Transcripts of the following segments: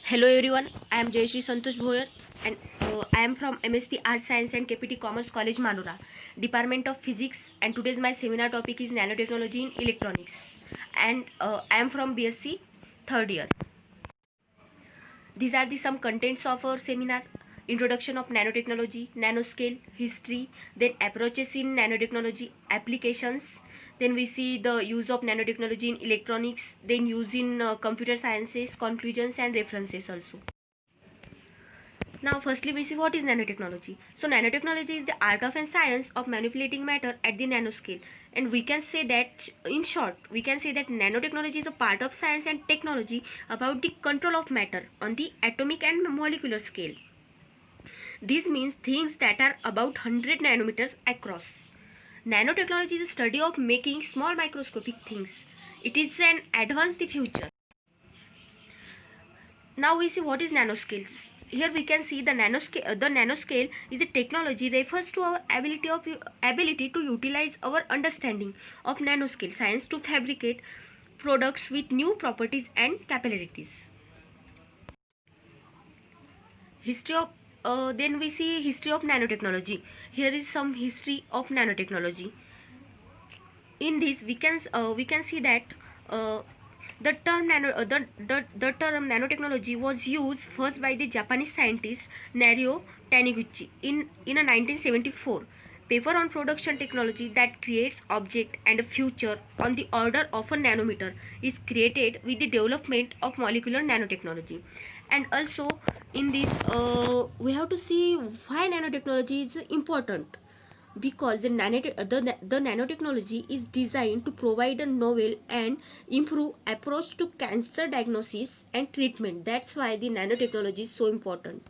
Hello everyone, I am Jayashree Santosh Bhoyer and I am from MSP Art Science and KPT Commerce College Manora, Department of Physics, and today's my seminar topic is Nanotechnology in Electronics and I am from BSc third year. These are the some contents of our seminar: introduction of nanotechnology, nanoscale, history, then approaches in nanotechnology, applications, then we see the use of nanotechnology in electronics, then use in computer sciences, conclusions and references also. Now firstly we see what is nanotechnology. So nanotechnology is the art of and science of manipulating matter at the nanoscale, and we can say that in short we can say that nanotechnology is a part of science and technology about the control of matter on the atomic and molecular scale. This means things that are about 100 nanometers across. Nanotechnology is the study of making small microscopic things. It is an advanced the future. Now we see what is nanoscales. Here we can see the nanoscale. The nanoscale is a technology refers to our ability to utilize our understanding of nanoscale science to fabricate products with new properties and capabilities. History of then we see history of nanotechnology. Here is some history of nanotechnology. In this we can see that the term nanotechnology was used first by the Japanese scientist Nario Taniguchi in a 1974 paper on production technology that creates object and a future on the order of a nanometer is created with the development of molecular nanotechnology. And also in this we have to see why nanotechnology is important, because the nanotechnology is designed to provide a novel and improve approach to cancer diagnosis and treatment. That's why the nanotechnology is so important.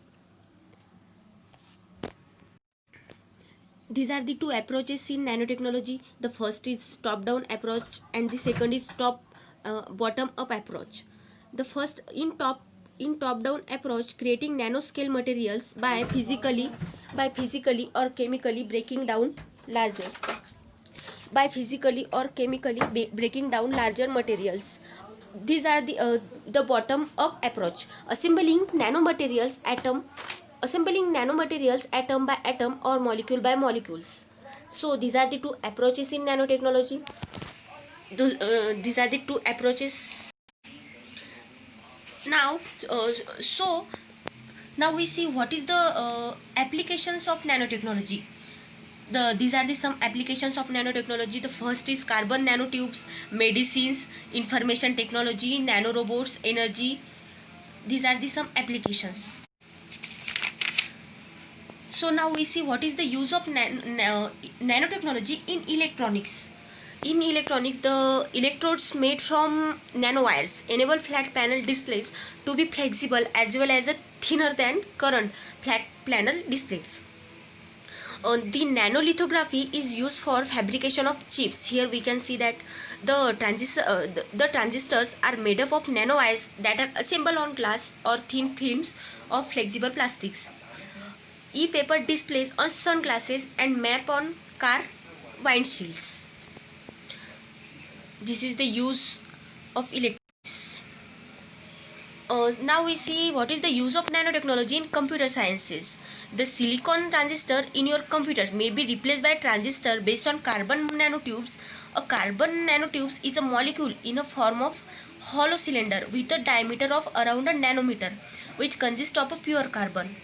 These are the two approaches in nanotechnology. The first is top down approach and the second is bottom up approach. The first in top down approach, creating nanoscale materials by physically or chemically breaking down larger breaking down larger materials. These are the bottom up approach, assembling nanomaterials atom by atom or molecule by molecules. So these are the two approaches in nanotechnology. These are the two approaches. Now so now we see what is the applications of nanotechnology. These are the some applications of nanotechnology. The first is carbon nanotubes, medicines, information technology, nanorobots, energy. These are the some applications. So now we see what is the use of nanotechnology in electronics. In electronics, the electrodes made from nanowires enable flat panel displays to be flexible as well as a thinner than current flat panel displays. The nanolithography is used for fabrication of chips. Here we can see that the transistors are made up of nanowires that are assembled on glass or thin films of flexible plastics. E-paper displays on sunglasses and map on car windshields. This is the use of electronics. Now we see what is the use of nanotechnology in computer sciences. The silicon transistor in your computer may be replaced by a transistor based on carbon nanotubes. A carbon nanotubes is a molecule in a form of hollow cylinder with a diameter of around a nanometer, which consists of a pure carbon.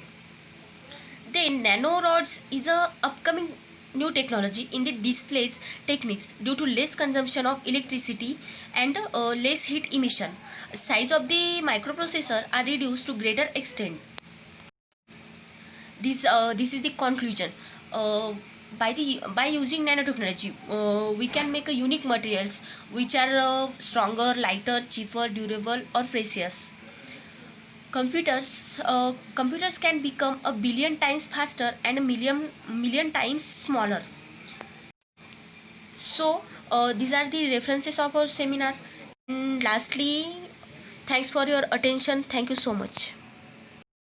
Then nanorods is a upcoming new technology in the displays techniques due to less consumption of electricity and less heat emission. Size of the microprocessor are reduced to greater extent. This is the conclusion. By using nanotechnology, we can make a unique materials which are stronger, lighter, cheaper, durable, or precious. Computers can become a billion times faster and a million times smaller. So these are the references of our seminar. And lastly, thanks for your attention. Thank you so much.